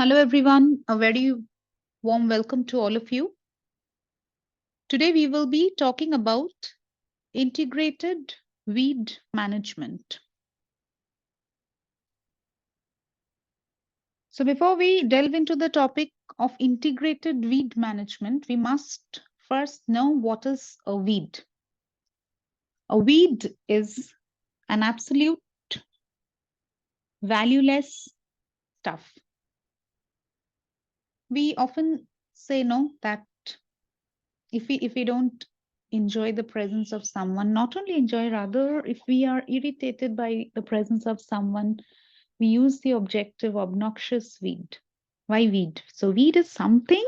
Hello, everyone. A very warm welcome to all of you. Today, we will be talking about integrated weed management. So, before we delve into the topic of integrated weed management, we must first know what is a weed. A weed is an absolute valueless stuff. We often say no that if we don't enjoy the presence of someone, not only enjoy, rather if we are irritated by the presence of someone, we use the objective obnoxious weed. Why weed? So weed is something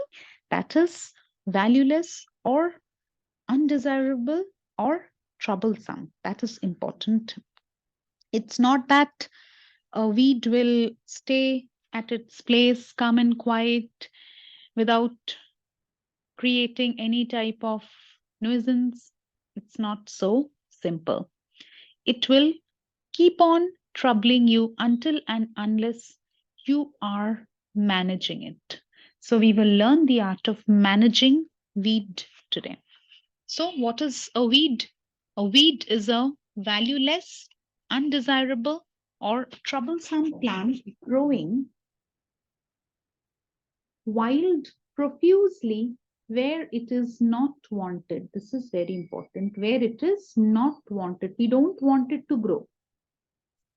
that is valueless or undesirable or troublesome. That is important. It's not that a weed will stay at its place, calm and quiet, without creating any type of nuisance. It's not so simple. It will keep on troubling you until and unless you are managing it. So, we will learn the art of managing weed today. So, what is a weed? A weed is a valueless, undesirable, or troublesome plant growing wild profusely where it is not wanted. This is very important. Where it is not wanted, we don't want it to grow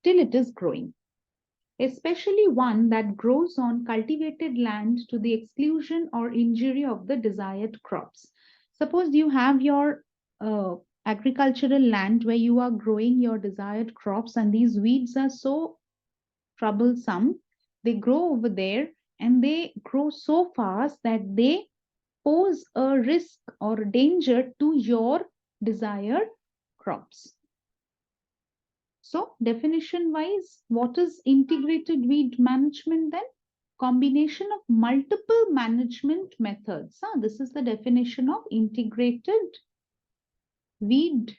till it is growing, especially one that grows on cultivated land to the exclusion or injury of the desired crops. Suppose you have your agricultural land where you are growing your desired crops, and these weeds are so troublesome. They grow over there and they grow so fast that they pose a risk or danger to your desired crops. So, definition wise, what is integrated weed management then? Combination of multiple management methods. This is the definition of integrated weed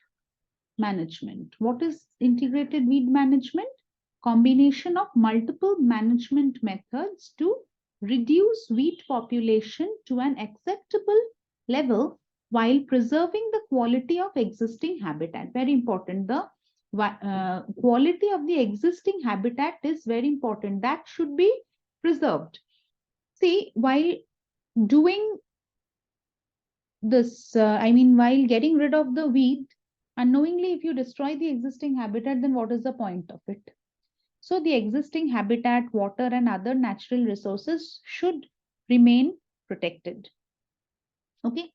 management. What is integrated weed management? Combination of multiple management methods to reduce weed population to an acceptable level while preserving the quality of existing habitat. Very important. The quality of the existing habitat is very important. That should be preserved. See, while doing this, while getting rid of the weed, unknowingly, if you destroy the existing habitat, then what is the point of it? So the existing habitat, water, and other natural resources should remain protected. Okay.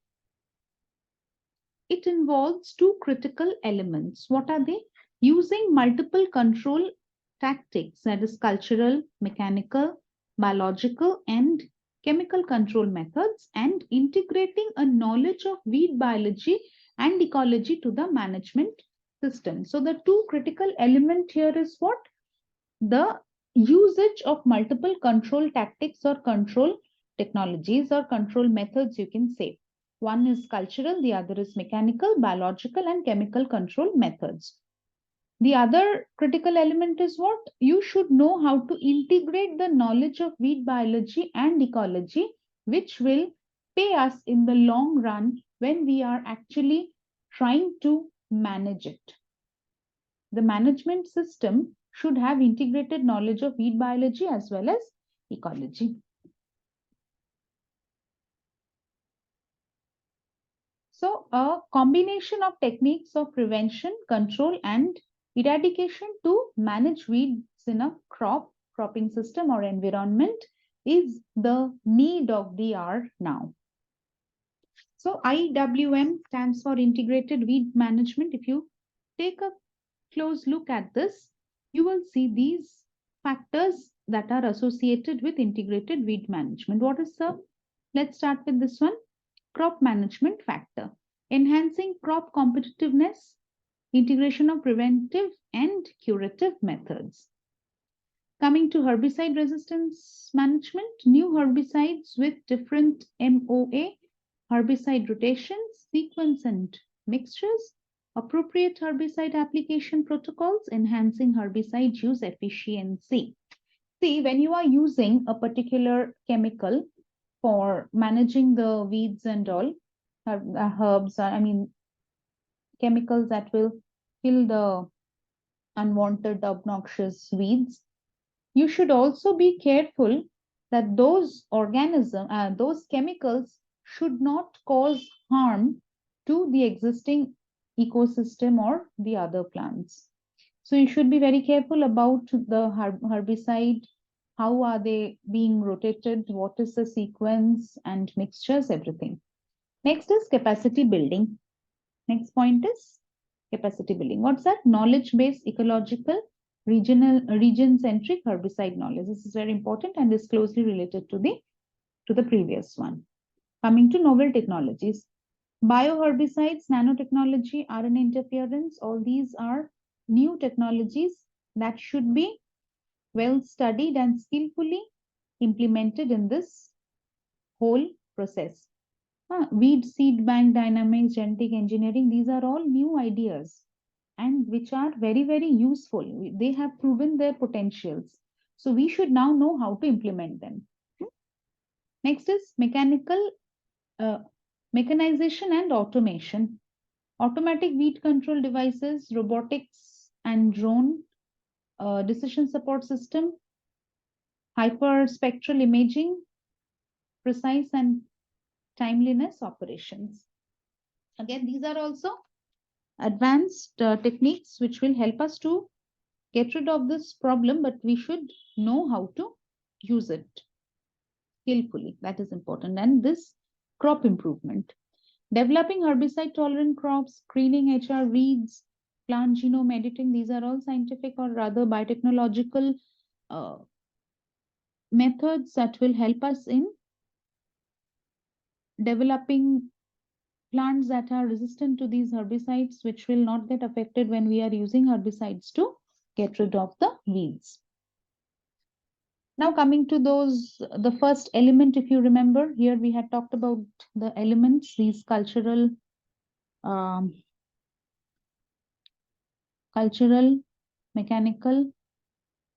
It involves two critical elements. What are they? Using multiple control tactics, that is cultural, mechanical, biological, and chemical control methods, and integrating a knowledge of weed biology and ecology to the management system. So the two critical element here is what? The usage of multiple control tactics or control technologies or control methods, you can say. One is cultural, the other is mechanical, biological, and chemical control methods. The other critical element is what? You should know how to integrate the knowledge of weed biology and ecology, which will pay us in the long run when we are actually trying to manage it. The management system should have integrated knowledge of weed biology as well as ecology. So, a combination of techniques of prevention, control, and eradication to manage weeds in a cropping system or environment is the need of the hour now. So, IWM stands for Integrated Weed Management. If you take a close look at this, you will see these factors that are associated with integrated weed management. What is the? Let's start with this one. Crop management factor. Enhancing crop competitiveness, integration of preventive and curative methods. Coming to herbicide resistance management, new herbicides with different MOA, herbicide rotations, sequence and mixtures, appropriate herbicide application protocols, enhancing herbicide use efficiency. See, when you are using a particular chemical for managing the weeds and all, herbs, chemicals that will kill the unwanted, obnoxious weeds, you should also be careful that those chemicals should not cause harm to the existing ecosystem or the other plants. So you should be very careful about the herbicide, how are they being rotated, what is the sequence and mixtures, everything. Next is capacity building. Next point is capacity building. What's that? Knowledge-based, ecological, region-centric herbicide knowledge. This is very important and is closely related to the previous one. Coming to novel technologies. Bioherbicides, nanotechnology, RNA interference, all these are new technologies that should be well studied and skillfully implemented in this whole process. Weed seed bank dynamics, genetic engineering, these are all new ideas and which are very, very useful. They have proven their potentials. So we should now know how to implement them. Next is mechanization and automation. Automatic weed control devices, robotics and drone, decision support system, hyperspectral imaging, precise and timeliness operations. Again, these are also advanced techniques which will help us to get rid of this problem, but we should know how to use it skillfully. That is important. And this crop improvement. Developing herbicide tolerant crops, screening HR weeds, plant genome editing, these are all scientific or rather biotechnological methods that will help us in developing plants that are resistant to these herbicides, which will not get affected when we are using herbicides to get rid of the weeds. Now coming to the first element, if you remember, here we had talked about the elements, these cultural, mechanical,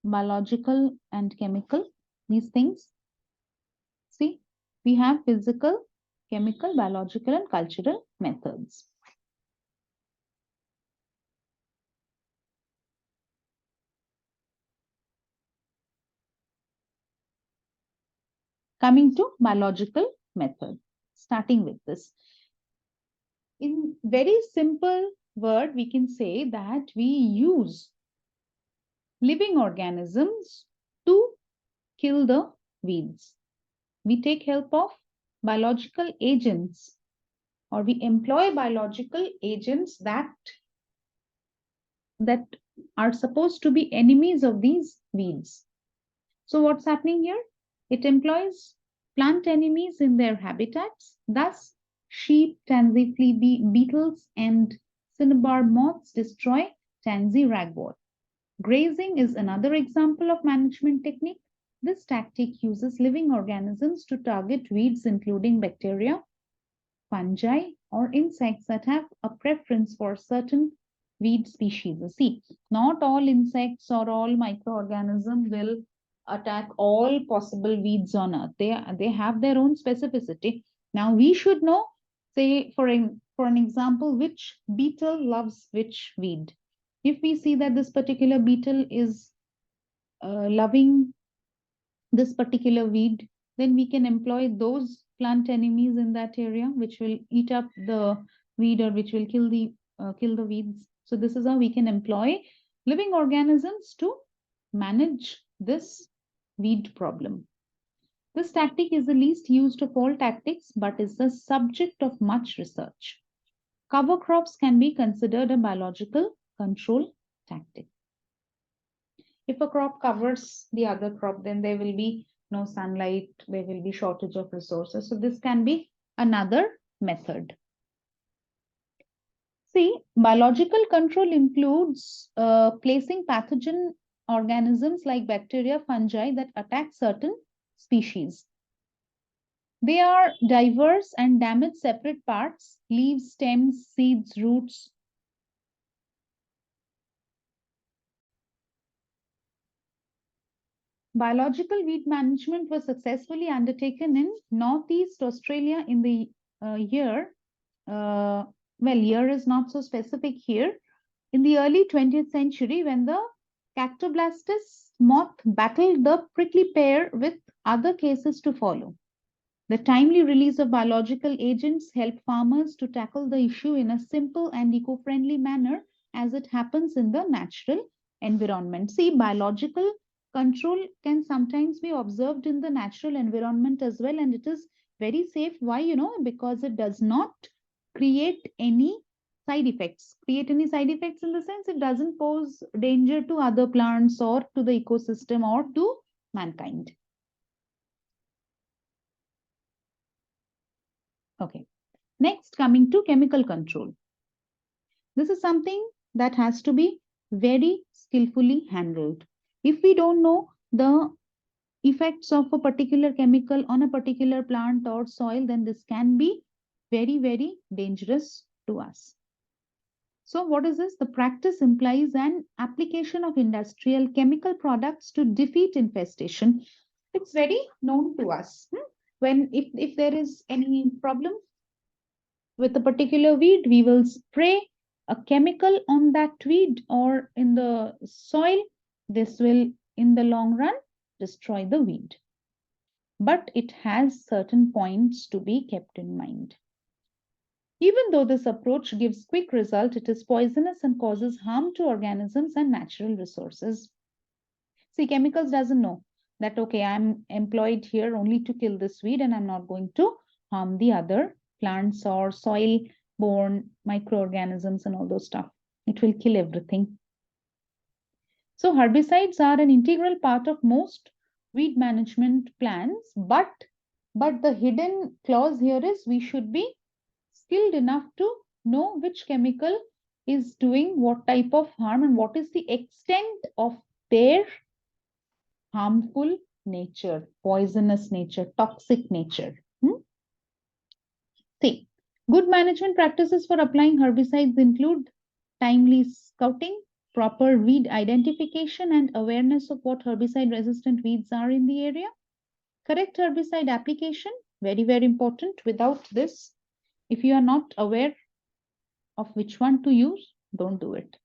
biological, and chemical, these things. See, we have physical, chemical, biological, and cultural methods. Coming to biological method, starting with this. In very simple word, we can say that we use living organisms to kill the weeds. We take help of biological agents, or we employ biological agents that are supposed to be enemies of these weeds. So what's happening here? It employs plant enemies in their habitats. Thus, sheep, tansy flea beetles, and cinnabar moths destroy tansy ragwort. Grazing is another example of management technique. This tactic uses living organisms to target weeds, including bacteria, fungi, or insects that have a preference for certain weed species. See, not all insects or all microorganisms will attack all possible weeds on earth. They have their own specificity. Now we should know, say for an example, which beetle loves which weed. If we see that this particular beetle is loving this particular weed, then we can employ those plant enemies in that area which will eat up the weed or which will kill the weeds. So this is how we can employ living organisms to manage this weed problem. This tactic is the least used of all tactics, but is the subject of much research. Cover crops can be considered a biological control tactic. If a crop covers the other crop, then there will be no sunlight, there will be shortage of resources. So this can be another method. See, biological control includes placing pathogen organisms like bacteria, fungi that attack certain species. They are diverse and damage separate parts, leaves, stems, seeds, roots. Biological weed management was successfully undertaken in Northeast Australia in the year, well, year is not so specific here, in the early 20th century when the Cactoblastis moth battled the prickly pear with other cases to follow. The timely release of biological agents helped farmers to tackle the issue in a simple and eco-friendly manner as it happens in the natural environment. See, biological control can sometimes be observed in the natural environment as well, and it is very safe. Why? Because it does not create any side effects. Create any side effects in the sense it doesn't pose danger to other plants or to the ecosystem or to mankind. Okay. Next, coming to chemical control. This is something that has to be very skillfully handled. If we don't know the effects of a particular chemical on a particular plant or soil, then this can be very, very dangerous to us. So what is this? The practice implies an application of industrial chemical products to defeat infestation. It's very known to us. When if there is any problem with a particular weed, we will spray a chemical on that weed or in the soil. This will, in the long run, destroy the weed. But it has certain points to be kept in mind. Even though this approach gives quick result, it is poisonous and causes harm to organisms and natural resources. See, chemicals doesn't know that, okay, I'm employed here only to kill this weed and I'm not going to harm the other plants or soil-borne microorganisms and all those stuff. It will kill everything. So herbicides are an integral part of most weed management plans, but the hidden clause here is we should be skilled enough to know which chemical is doing what type of harm and what is the extent of their harmful nature, poisonous nature, toxic nature. See, good management practices for applying herbicides include timely scouting, proper weed identification, and awareness of what herbicide-resistant weeds are in the area. Correct herbicide application, very, very important. Without this, if you are not aware of which one to use, don't do it.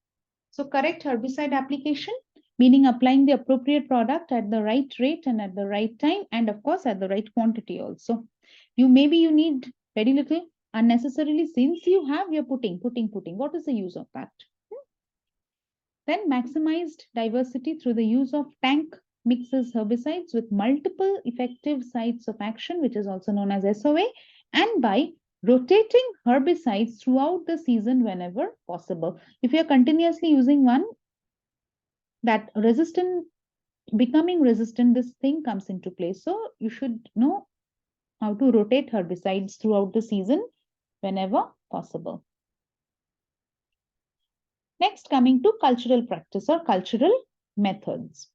So correct herbicide application, meaning applying the appropriate product at the right rate and at the right time, and of course at the right quantity also. You need very little unnecessarily, since you have your putting. What is the use of that? Then maximized diversity through the use of tank mixes herbicides with multiple effective sites of action, which is also known as SOA, and by rotating herbicides throughout the season whenever possible. If you are continuously using one, that becoming resistant, this thing comes into play. So you should know how to rotate herbicides throughout the season whenever possible. Next, coming to cultural practice or cultural methods.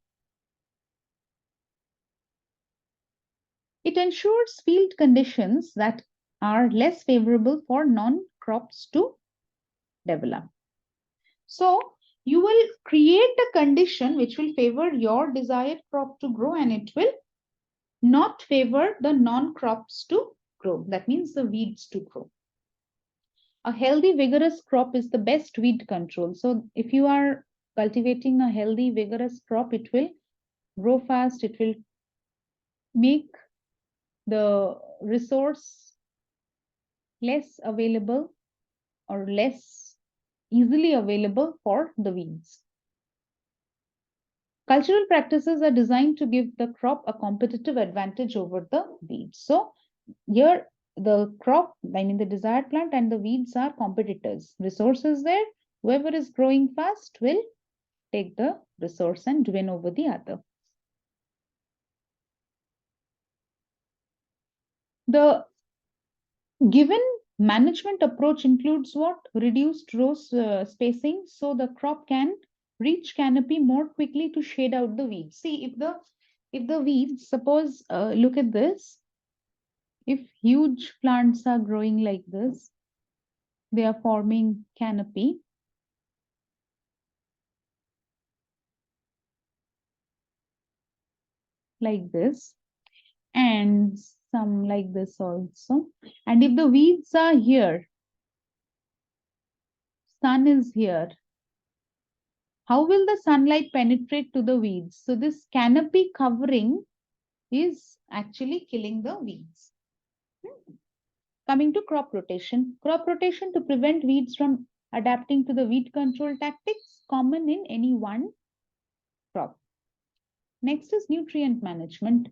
It ensures field conditions that are less favorable for non-crops to develop. So you will create a condition which will favor your desired crop to grow, and it will not favor the non-crops to grow. That means the weeds to grow. A healthy, vigorous crop is the best weed control. So if you are cultivating a healthy, vigorous crop, it will grow fast. It will make the resource less available or less easily available for the weeds. Cultural practices are designed to give the crop a competitive advantage over the weeds. So here the crop, the desired plant and the weeds are competitors. Resources there, whoever is growing fast will take the resource and win over the other. The given management approach includes what? Reduced row spacing, so the crop can reach canopy more quickly to shade out the weeds. See, if the weeds, suppose, look at this, if huge plants are growing like this, they are forming canopy. like this, and some like this also. And if the weeds are here, sun is here, how will the sunlight penetrate to the weeds? So this canopy covering is actually killing the weeds. Coming to crop rotation. Crop rotation to prevent weeds from adapting to the weed control tactics common in any one crop. Next is nutrient management.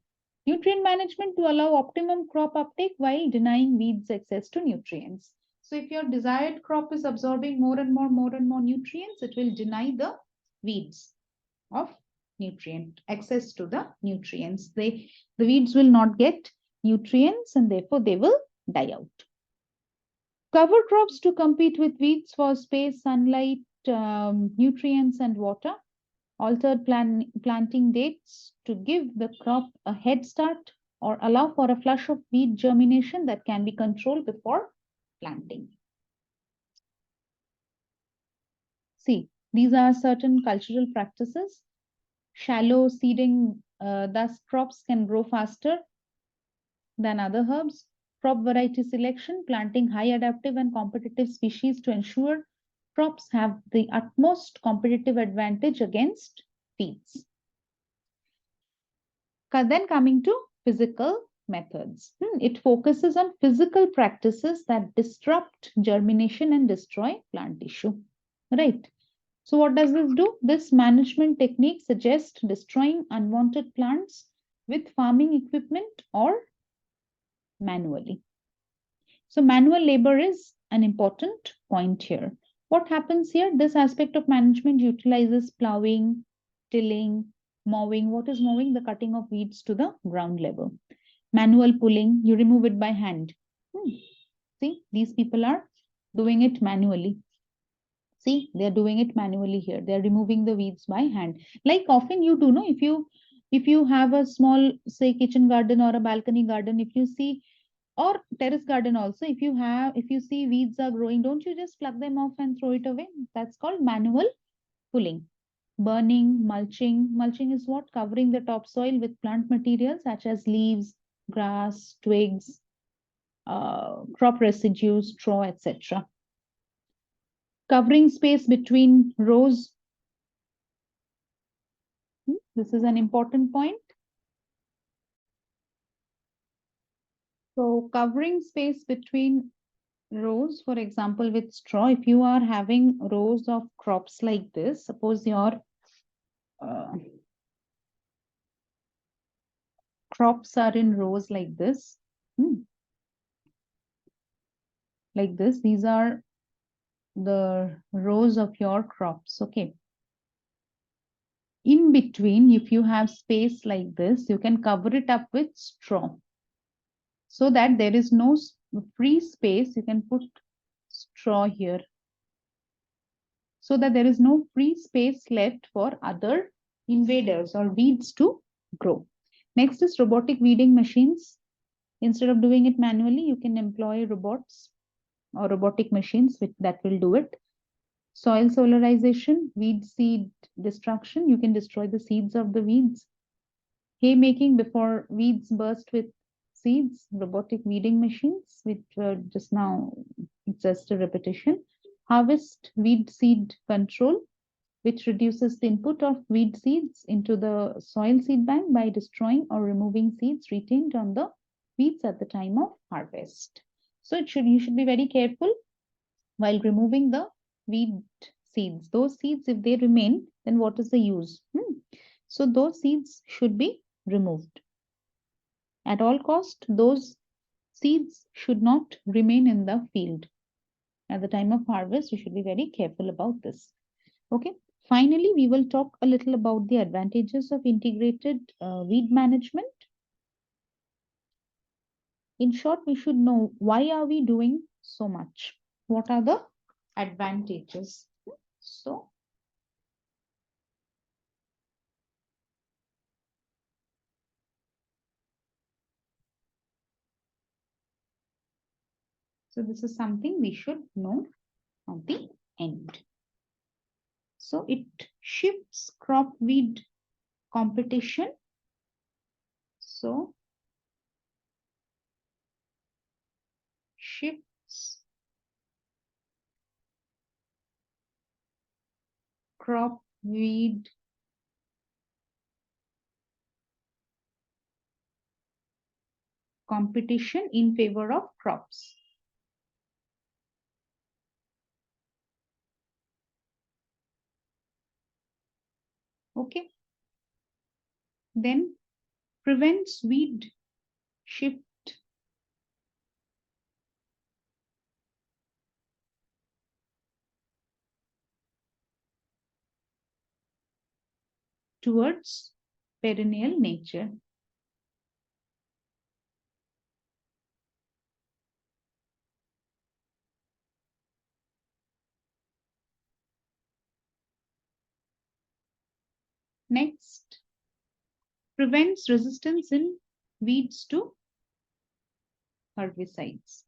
Nutrient management to allow optimum crop uptake while denying weeds access to nutrients. So if your desired crop is absorbing more and more nutrients, it will deny the weeds of nutrient access to the nutrients. The weeds will not get nutrients and therefore they will die out. Cover crops to compete with weeds for space, sunlight, nutrients, and water. Altered planting dates to give the crop a head start or allow for a flush of weed germination that can be controlled before planting. See, these are certain cultural practices. Shallow seeding, thus crops can grow faster than other herbs. Crop variety selection, planting high adaptive and competitive species to ensure crops have the utmost competitive advantage against weeds. Then coming to physical methods. It focuses on physical practices that disrupt germination and destroy plant tissue. Right. So what does this do? This management technique suggests destroying unwanted plants with farming equipment or manually. So manual labor is an important point here. What happens here? This aspect of management utilizes plowing, tilling, mowing. What is mowing? The cutting of weeds to the ground level. Manual pulling, you remove it by hand. See, these people are doing it manually. See, they're doing it manually here. They're removing the weeds by hand. Like often you do know, if you have a small, say, kitchen garden or a balcony garden, if you see, or terrace garden also, if you see weeds are growing, don't you just pluck them off and throw it away? That's called manual pulling. Burning, mulching. Mulching is what? Covering the topsoil with plant materials such as leaves, grass, twigs, crop residues, straw, etc. Covering space between rows. This is an important point. So covering space between rows, for example, with straw, if you are having rows of crops like this, suppose your crops are in rows like this. Like this, these are the rows of your crops. Okay. In between, if you have space like this, you can cover it up with straw so that there is no free space. You can put straw here so that there is no free space left for other invaders or weeds to grow. Next is robotic weeding machines. Instead of doing it manually, you can employ robots or robotic machines that will do it. Soil solarization, weed seed destruction. You can destroy the seeds of the weeds. Hay making before weeds burst with seeds, robotic weeding machines, which were just now just a repetition. Harvest weed seed control, which reduces the input of weed seeds into the soil seed bank by destroying or removing seeds retained on the weeds at the time of harvest. So you should be very careful while removing the weed seeds. Those seeds, if they remain, then what is the use? So those seeds should be removed. At all cost, those seeds should not remain in the field. At the time of harvest, you should be very careful about this. Okay. Finally, we will talk a little about the advantages of integrated weed management. In short, we should know why are we doing so much? What are the advantages? So this is something we should know at the end. So it shifts crop weed competition So shifts crop weed competition in favor of crops. Okay. Then prevents weed shift towards perennial nature. Next, prevents resistance in weeds to herbicides.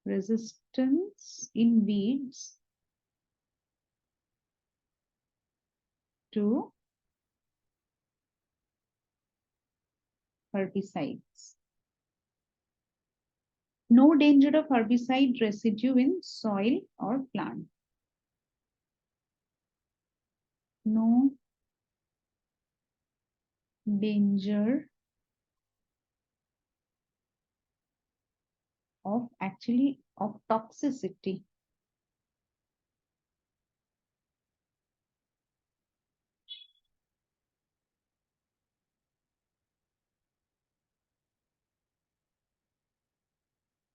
Resistance in weeds to herbicides. No danger of herbicide residue in soil or plant. No danger of toxicity.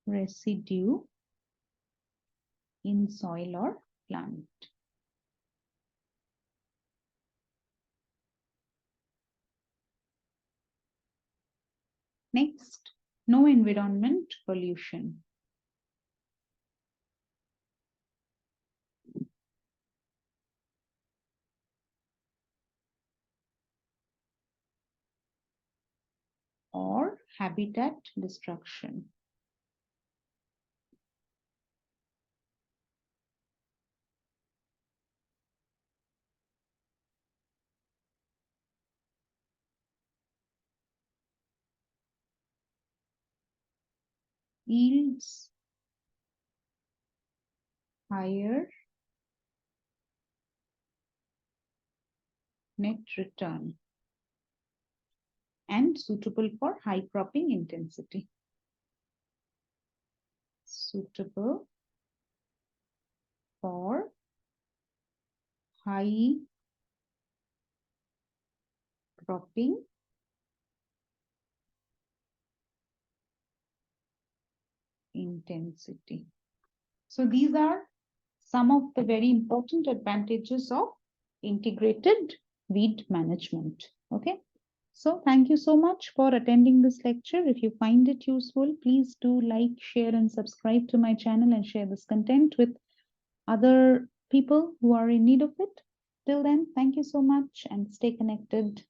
Residue in soil or plant. Next, no environment pollution. Or habitat destruction. Yields higher net return and suitable for high cropping intensity. Suitable for high cropping intensity. So these are some of the very important advantages of integrated weed management. Okay. So thank you so much for attending this lecture. If you find it useful, please do like, share, and subscribe to my channel and share this content with other people who are in need of it. Till then, thank you so much and stay connected.